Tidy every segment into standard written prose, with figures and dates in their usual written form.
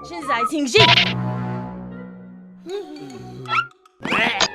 现在清醒。嘿！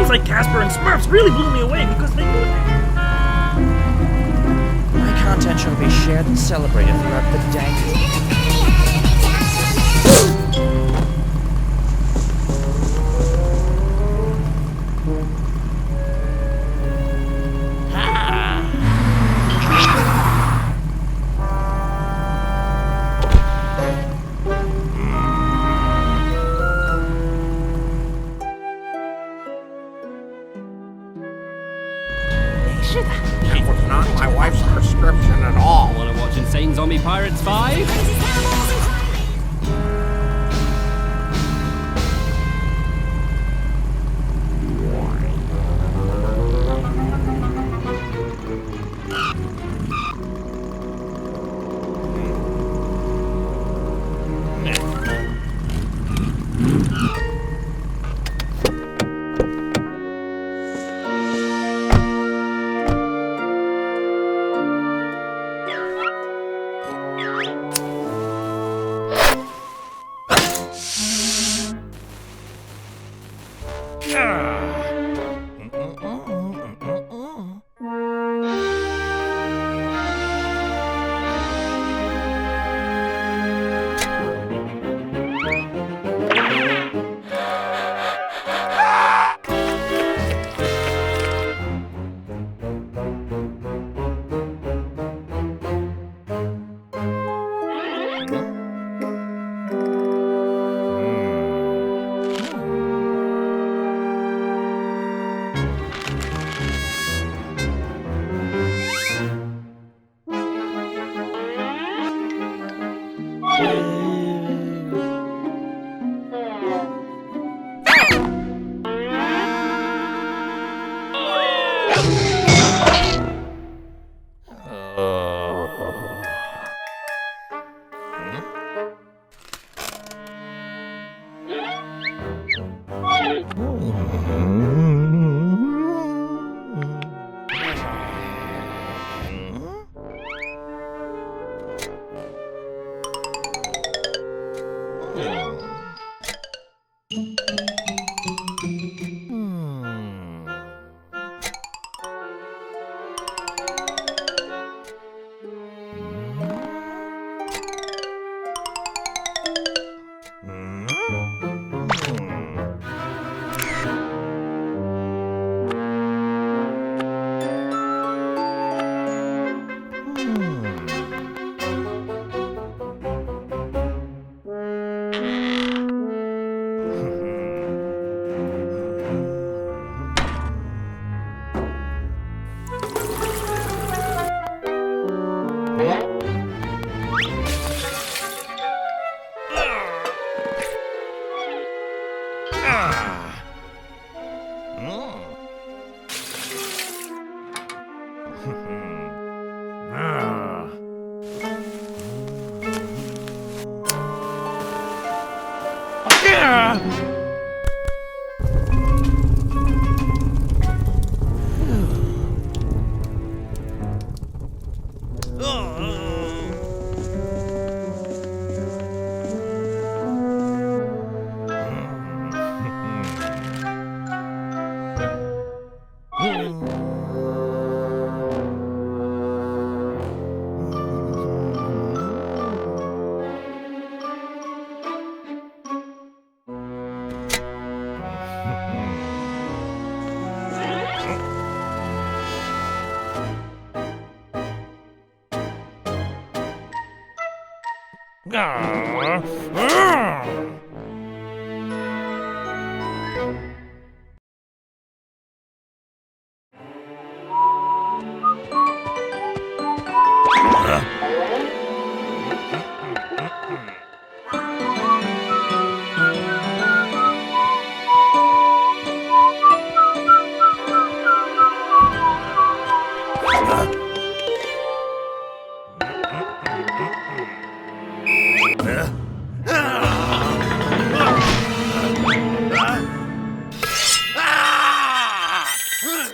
Like Casper and Smurfs really blew me away because they knew it. My content shall be shared and celebrated throughout the day. That was not my wife's prescription at all. Want to watch Insane Zombie Pirates 5?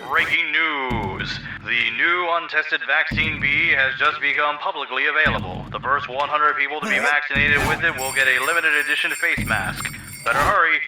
Breaking news! The new untested vaccine B has just become publicly available. The first 100 people to be vaccinated with it will get a limited edition face mask. Better hurry!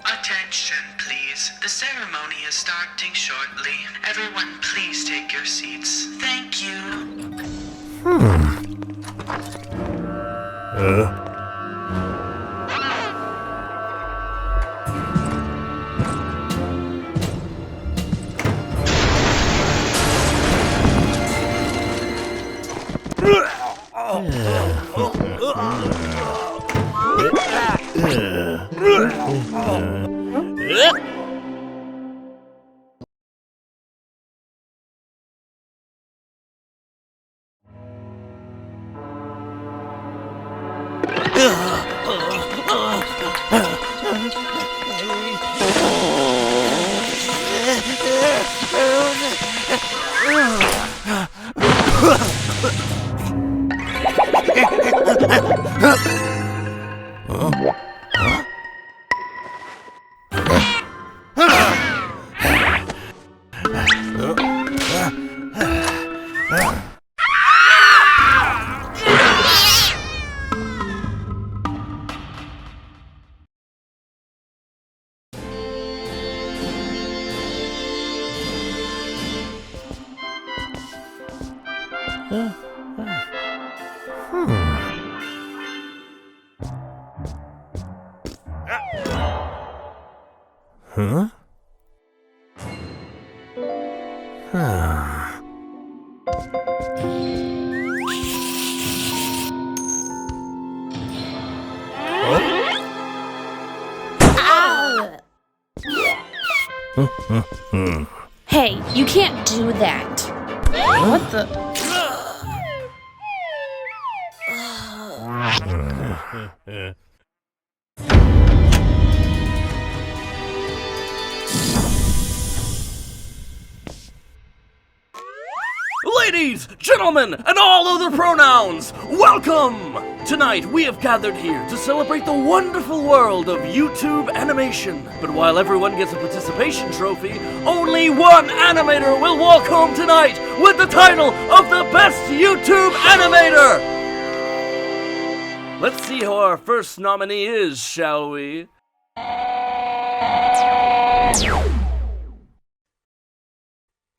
Attention, please. The ceremony is starting shortly. Everyone, please take your seats. Thank you. Hey, you can't do that. What the? Ladies, gentlemen, and all other pronouns, welcome! Tonight, we have gathered here to celebrate the wonderful world of YouTube animation. But while everyone gets a participation trophy, only one animator will walk home tonight with the title of the Best YouTube Animator! Let's see who our first nominee is, shall we?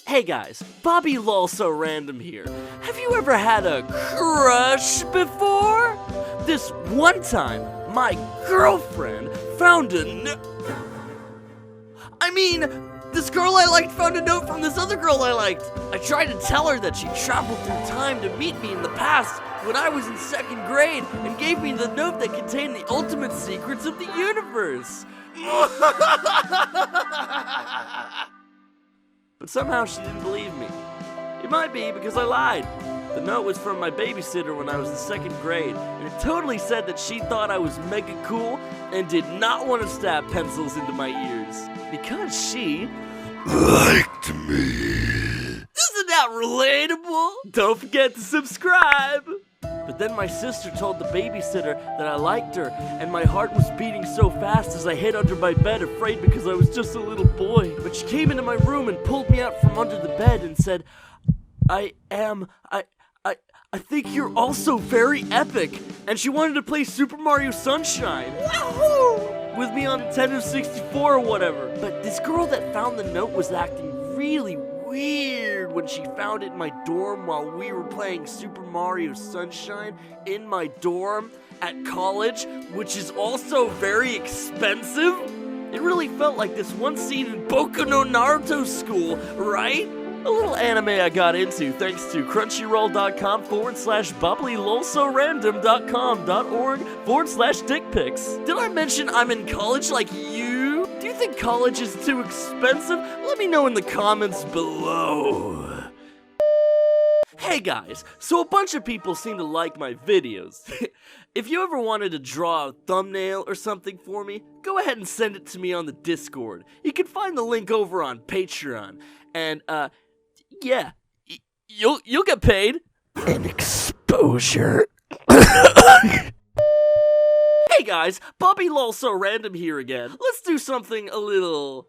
Hey guys, Bobby Lolso Random here. Have you ever had a crush before? This one time, my girlfriend found this girl I liked found a note from this other girl I liked. I tried to tell her that she traveled through time to meet me in the past when I was in 2nd grade and gave me the note that contained the ultimate secrets of the universe. But somehow she didn't believe me. It might be because I lied. The note was from my babysitter when I was in 2nd grade, and it totally said that she thought I was mega cool and did not want to stab pencils into my ears. Because she liked me. Isn't that relatable? Don't forget to subscribe! But then my sister told the babysitter that I liked her, and my heart was beating so fast as I hid under my bed, afraid because I was just a little boy. But she came into my room and pulled me out from under the bed and said, I think you're also very epic. And she wanted to play Super Mario Sunshine. Wahoo! With me on Nintendo 64 or whatever. But this girl that found the note was acting really weird when she found it in my dorm while we were playing Super Mario Sunshine in my dorm at college, which is also very expensive. It really felt like this one scene in Boku no Naruto school, right? A little anime I got into thanks to crunchyroll.com/bubblylosorandom.com.org/dickpics. Did I mention I'm in college like you? Do you think college is too expensive? Let me know in the comments below. Hey guys, so a bunch of people seem to like my videos. If you ever wanted to draw a thumbnail or something for me, go ahead and send it to me on the Discord. You can find the link over on Patreon. And, yeah, you'll get paid. And exposure. Hey guys, Bobby Lolso Random here again. Let's do something a little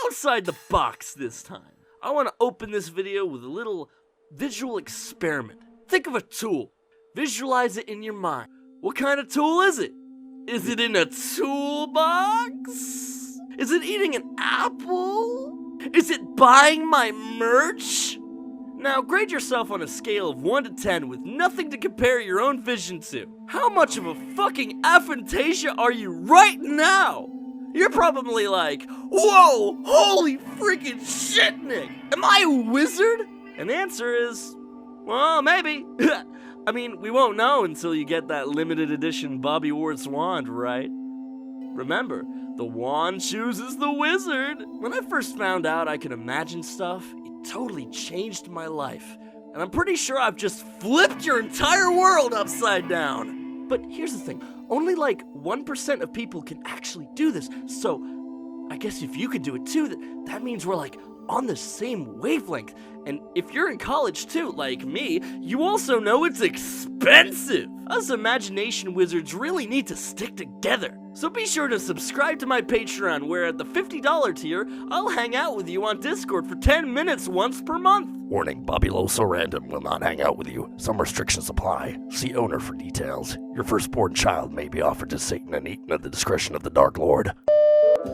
outside the box this time. I want to open this video with a little visual experiment. Think of a tool. Visualize it in your mind. What kind of tool is it? Is it in a toolbox? Is it eating an apple? Is it buying my merch? Now grade yourself on a scale of 1 to 10 with nothing to compare your own vision to. How much of a fucking aphantasia are you right now? You're probably like, whoa, holy freaking shit, Nick. Am I a wizard? And the answer is, well, maybe. I mean, we won't know until you get that limited edition Bobby Ward's wand, right? Remember, the wand chooses the wizard. When I first found out I could imagine stuff, it totally changed my life. And I'm pretty sure I've just flipped your entire world upside down. But here's the thing, only like 1% of people can actually do this. So I guess if you can do it too, that means we're like on the same wavelength. And if you're in college too, like me, you also know it's expensive. Us imagination wizards really need to stick together. So be sure to subscribe to my Patreon, where at the $50 tier, I'll hang out with you on Discord for 10 minutes once per month. Warning, Bobby Loso Random will not hang out with you. Some restrictions apply. See owner for details. Your firstborn child may be offered to Satan and eaten at the discretion of the Dark Lord.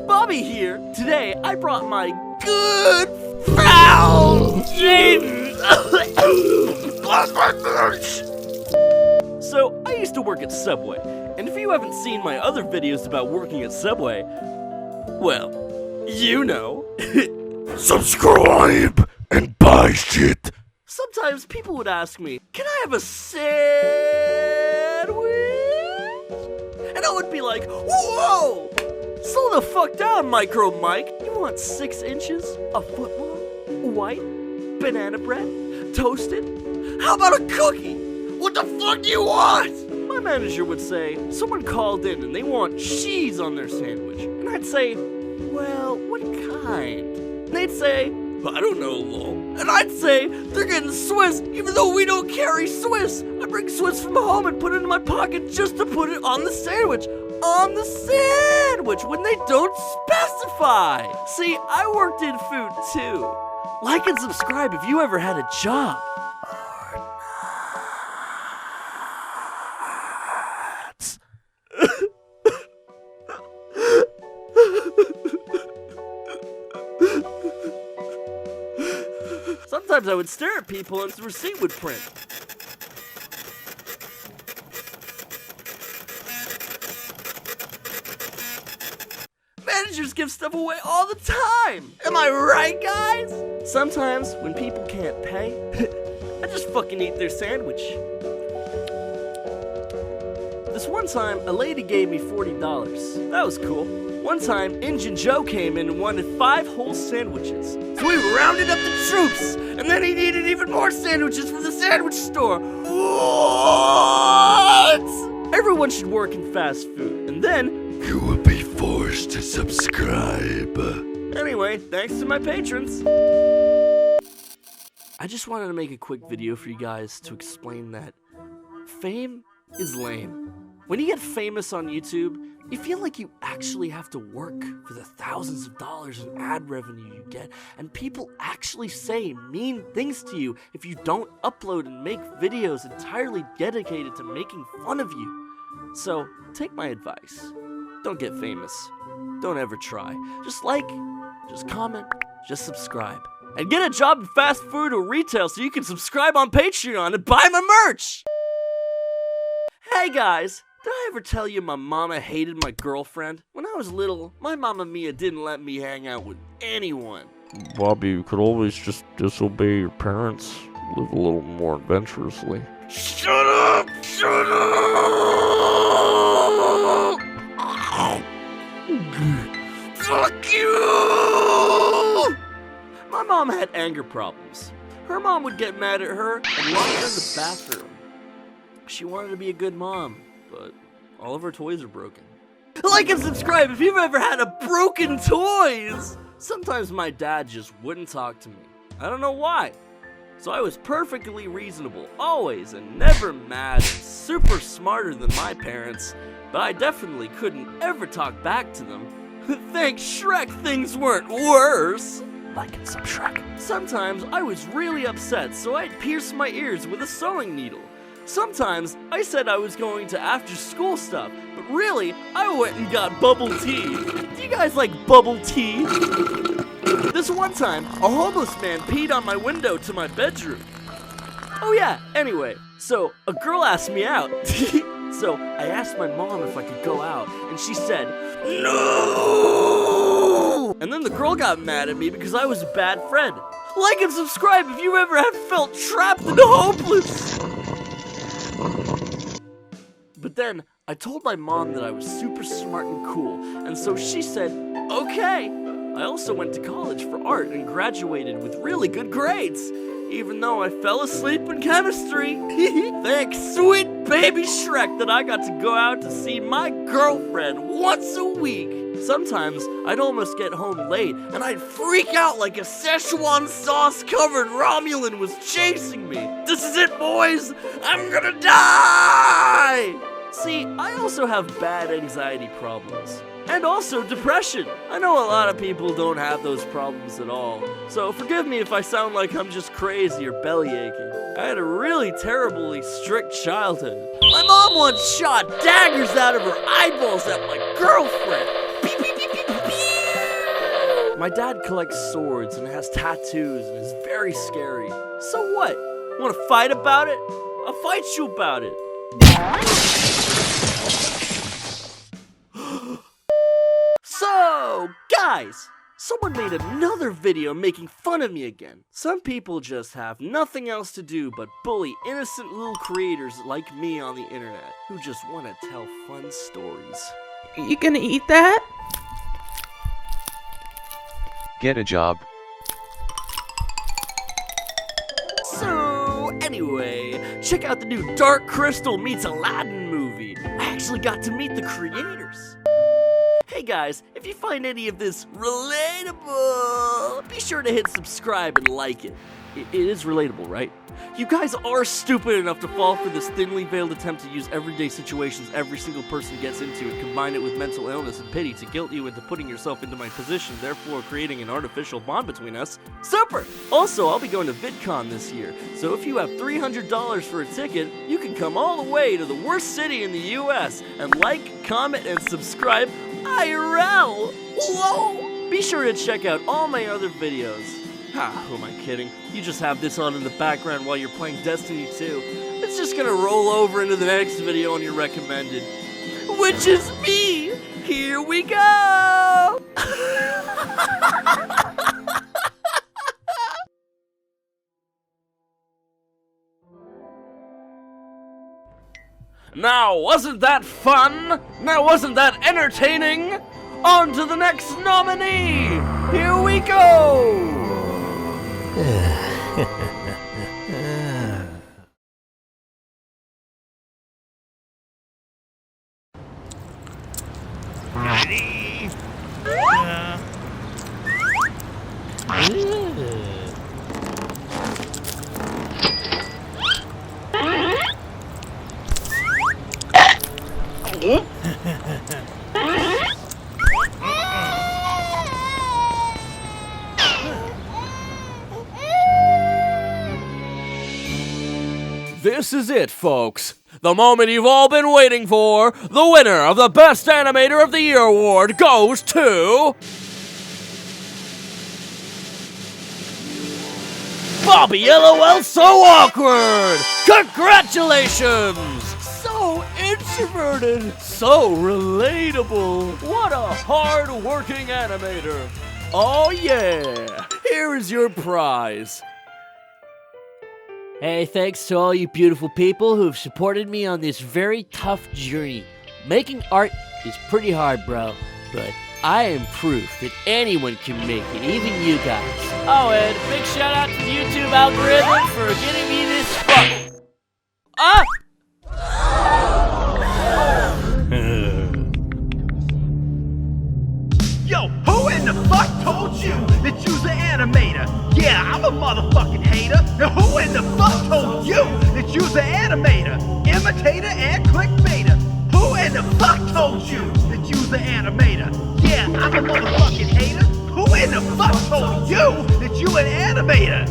Bobby here. Today, I brought my good foul jeans. So, I used to work at Subway, and if you haven't seen my other videos about working at Subway, well, you know. Subscribe and buy shit. Sometimes people would ask me, can I have a sandwich? And I would be like, whoa! Slow the fuck down, Micro Mike. You want 6 inches, a foot long, white, banana bread, toasted? How about a cookie? What the fuck do you want? My manager would say, someone called in and they want cheese on their sandwich. And I'd say, well, what kind? And they'd say, I don't know, lol. And I'd say, they're getting Swiss, even though we don't carry Swiss. I bring Swiss from home and put it in my pocket just to put it on the sandwich. On the sandwich when they don't specify. See, I worked in food too. Like and subscribe if you ever had a job. Sometimes I would stare at people and the receipt would print. Managers give stuff away all the time. Am I right, guys? Sometimes when people can't pay, I just fucking eat their sandwich. This one time, a lady gave me $40. That was cool. One time, Injun Joe came in and wanted 5 whole sandwiches. So we rounded up the troops, and then he needed even more sandwiches from the sandwich store. What? Everyone should work in fast food, and then you will be forced to subscribe. Anyway, thanks to my patrons. I just wanted to make a quick video for you guys to explain that fame is lame. When you get famous on YouTube, you feel like you actually have to work for the thousands of dollars in ad revenue you get, and people actually say mean things to you if you don't upload and make videos entirely dedicated to making fun of you. So, take my advice. Don't get famous. Don't ever try. Just like, just comment, just subscribe. And get a job in fast food or retail so you can subscribe on Patreon and buy my merch! Hey guys, did I ever tell you my mama hated my girlfriend? When I was little, my mama Mia didn't let me hang out with anyone. Bobby, you could always just disobey your parents. Live a little more adventurously. Shut up! Shut up! Fuck you! My mom had anger problems. Her mom would get mad at her and lock her in the bathroom. She wanted to be a good mom, but all of her toys are broken. Like and subscribe if you've ever had a broken toys! Sometimes my dad just wouldn't talk to me. I don't know why. So I was perfectly reasonable, always, and never mad and super smarter than my parents, but I definitely couldn't ever talk back to them. Thanks Shrek, things weren't worse. Like and sub Shrek. Sometimes I was really upset, so I'd pierce my ears with a sewing needle. Sometimes I said I was going to after-school stuff, but really, I went and got bubble tea. Do you guys like bubble tea? This one time, a homeless man peed on my window to my bedroom. Oh yeah, anyway, so a girl asked me out. So I asked my mom if I could go out, and she said, no! And then the girl got mad at me because I was a bad friend. Like and subscribe if you ever have felt trapped and hopeless. But then, I told my mom that I was super smart and cool, and so she said, okay. I also went to college for art and graduated with really good grades, even though I fell asleep in chemistry. Thanks, sweet baby Shrek, that I got to go out to see my girlfriend once a week. Sometimes, I'd almost get home late, and I'd freak out like a Szechuan sauce-covered Romulan was chasing me. This is it, boys! I'm gonna die! See, I also have bad anxiety problems. And also depression. I know a lot of people don't have those problems at all. So forgive me if I sound like I'm just crazy or belly aching. I had a really terribly strict childhood. My mom once shot daggers out of her eyeballs at my girlfriend. My dad collects swords and has tattoos and is very scary. So what? Want to fight about it? I'll fight you about it. So, guys, someone made another video making fun of me again. Some people just have nothing else to do but bully innocent little creators like me on the internet who just want to tell fun stories. You gonna eat that? Get a job. So, anyway, check out the new Dark Crystal meets Aladdin movie. I actually got to meet the creators. Hey guys, if you find any of this relatable, be sure to hit subscribe and like it. It is relatable, right? You guys are stupid enough to fall for this thinly veiled attempt to use everyday situations every single person gets into and combine it with mental illness and pity to guilt you into putting yourself into my position, therefore creating an artificial bond between us. Super! Also, I'll be going to VidCon this year, so if you have $300 for a ticket, you can come all the way to the worst city in the US and like, comment, and subscribe IRL! Whoa! Be sure to check out all my other videos. Who am I kidding? You just have this on in the background while you're playing Destiny 2. It's just gonna roll over into the next video on your recommended. Which is me! Here we go! Now, wasn't that fun? Now, wasn't that entertaining? On to the next nominee! Here we go! Ready? This is it, folks. The moment you've all been waiting for. The winner of the Best Animator of the Year award goes to... Bobby, LOL, so awkward! Congratulations! So introverted, so relatable. What a hard-working animator. Oh yeah, here is your prize. Hey, thanks to all you beautiful people who have supported me on this very tough journey. Making art is pretty hard, bro, but I am proof that anyone can make it, even you guys. Oh, and big shout out to the YouTube algorithm for getting me this fuck. Ah! Yo, who in the fuck told you that you's an animator? Yeah, I'm a motherfucking hater. Now who in the fuck told you that you's an animator, imitator, and clickbaiter? Who in the fuck told you that you's an animator? Yeah, I'm a motherfucking hater. Who in the fuck told you that you an animator?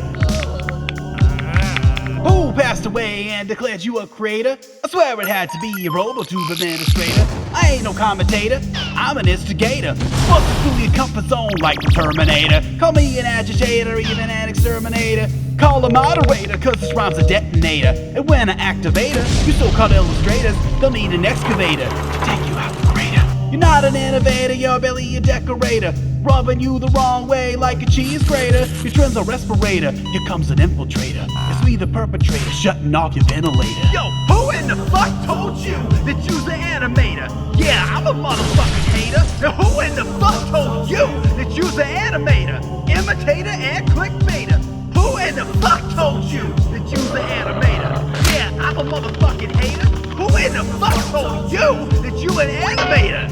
Who passed away and declared you a creator? I swear it had to be a RoboTube administrator. I ain't no commentator, I'm an instigator. Busted through your comfort zone like the Terminator. Call me an agitator, even an exterminator. Call a moderator, cause this rhyme's a detonator. And when I activate her, you so-called illustrators, they'll need an excavator to take you out the crater. You're not an innovator, you're barely a decorator. Rubbing you the wrong way like a cheese grater. Your trend's a respirator, here comes an infiltrator. It's me the perpetrator, shutting off your ventilator. Yo, who in the fuck told you that you's an animator? Yeah, I'm a motherfucking hater. Now who in the fuck told you that you's an animator, imitator, and clickbaiter? Who in the fuck told you that you's an animator? Yeah, I'm a motherfucking hater. Who in the fuck told you that you an animator?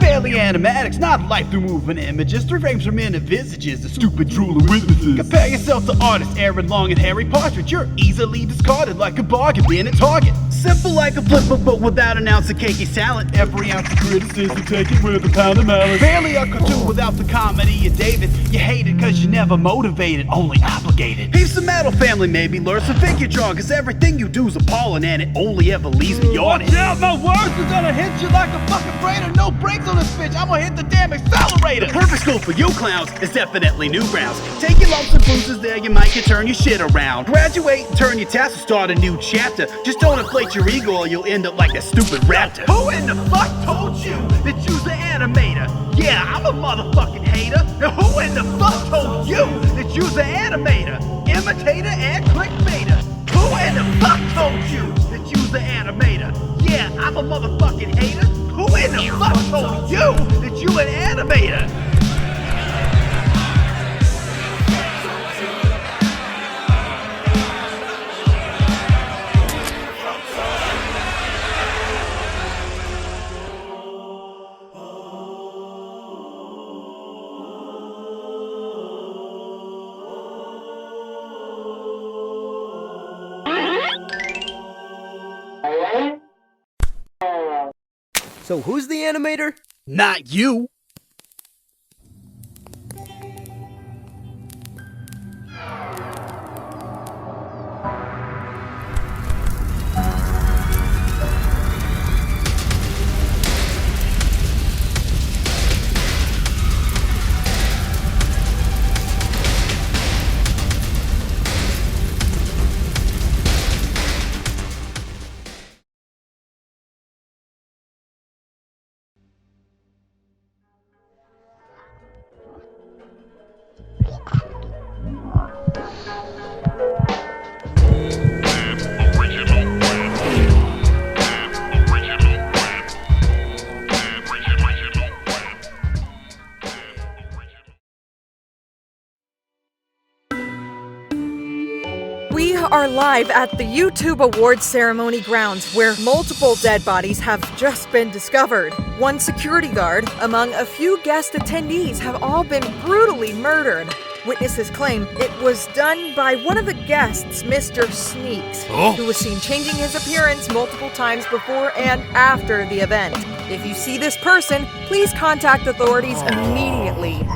Barely animatics, not life through moving images. 3 frames per minute visages, the stupid drooling witnesses. Compare yourself to artists Aaron Long and Harry Partridge. You're easily discarded like a bargain bin at Target. Simple like a flipper, but without an ounce of cakey salad. Every ounce of criticism, take it with a pound of malice. Barely a cartoon without the comedy of David. You hate it cause you're never motivated, only obligated. He's the Metal Family, maybe learn some figure drawing, cause everything you do's appalling and it only ever leaves me yawning. Yeah, my words are gonna hit you like a fucking freighter. No brakes on this bitch, I'm gonna hit the damn accelerator. The perfect school for you clowns is definitely Newgrounds. Take your lumps and bruises there, you might can turn your shit around. Graduate and turn your tassel, start a new chapter. Just don't inflate your ego or you'll end up like that stupid raptor. Who in the fuck told you that you's an animator? Yeah, I'm a motherfucking hater. Now who in the fuck told you that you's an animator, imitator, and clickbaiter? Who in the fuck told you that you's an animator? Yeah, I'm a motherfucking hater. Who in the fuck told you that you an animator? So who's the animator? Not you. We are live at the YouTube Awards ceremony grounds where multiple dead bodies have just been discovered. One security guard, among a few guest attendees, have all been brutally murdered. Witnesses claim it was done by one of the guests, Mr.Sneaks, who was seen changing his appearance multiple times before and after the event. If you see this person, please contact authorities immediately.